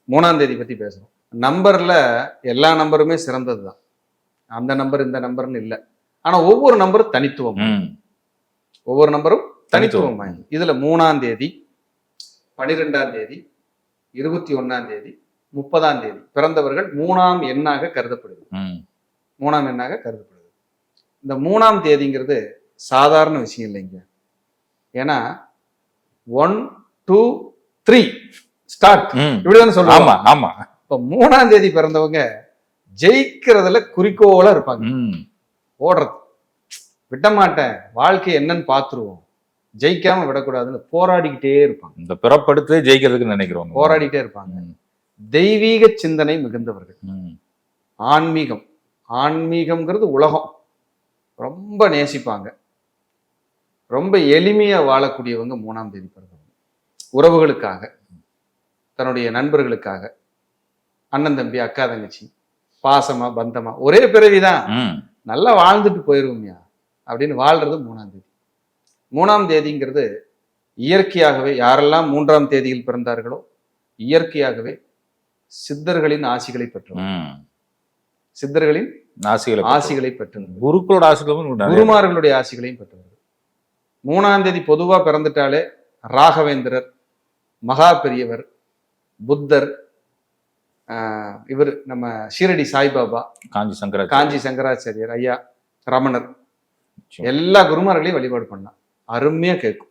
3ஆம் தேதி பத்தி பேசுறோம். நம்பர்ல எல்லா நம்பருமே சிறந்தது தான். அந்த நம்பர் இந்த நம்பர்னு இல்லை. ஆனா ஒவ்வொரு நம்பரும் தனித்துவம். ஒவ்வொரு நம்பரும் தனித்துவம் வாய்ந்தது. இதுல 3ஆம் தேதி, 12ஆம் தேதி, 21ஆம் தேதி, 30ஆம் தேதி பிறந்தவர்கள் 3ஆம் எண்ணாக கருதப்படுது. 3ஆம் எண்ணாக கருதப்படுது. இந்த 3ஆம் தேதிங்கிறது சாதாரண விஷயம் இல்லைங்க. ஏன்னா 1, 2, 3 ஸ்டார்ட் இப்படிதான் சொல்லுவாங்க. ஆமா. இப்ப 3ஆம் தேதி பிறந்தவங்க ஜெயிக்கிறதுல குறிக்கோளா இருப்பாங்க. ஓடுறது விட மாட்டேன், வாழ்க்கை என்னன்னு பாத்துருவோம், ஜெயிக்காம விடக்கூடாதுன்னு போராடிக்கிட்டே இருப்பாங்க. இந்த பிறப்படுத்து ஜெயிக்கிறதுக்கு நினைக்கிறோம், போராடிட்டே இருப்பாங்க. தெய்வீக சிந்தனை மிகுந்தவர்கள். ஆன்மீகம்ங்கிறது உலகம் ரொம்ப நேசிப்பாங்க. ரொம்ப எளிமையா வாழக்கூடியவங்க 3ஆம் தேதி பிறந்தவங்க. உறவுகளுக்காக, தன்னுடைய நண்பர்களுக்காக, அண்ணன் தம்பி அக்கா தங்கச்சி, பாசமா பந்தமா ஒரே பிறவிதான், நல்லா வாழ்ந்துட்டு போயிருவோம்யா அப்படின்னு வாழ்றது 3ஆம் தேதி. 3ஆம் தேதிங்கிறது இயற்கையாகவே யாரெல்லாம் 3ஆம் தேதியில் பிறந்தார்களோ இயற்கையாகவே சித்தர்களின் ஆசிகளை பெற்றவர். சித்தர்களின் ஆசிகளை பெற்றவர். குருக்களோட ஆசிகளும் குருமார்களுடைய ஆசிகளையும் பெற்றவர். 3ஆம் தேதி பொதுவா பிறந்துட்டாலே ராகவேந்திரர், மகா பெரியவர், புத்தர், இவர் நம்ம ஷீரடி சாய்பாபா, காஞ்சி சங்கராச்சாரியர் ஐயா, ரமணர், எல்லா குருமார்களையும் வழிபாடு பண்ணலாம். அருமையா கேட்கும்.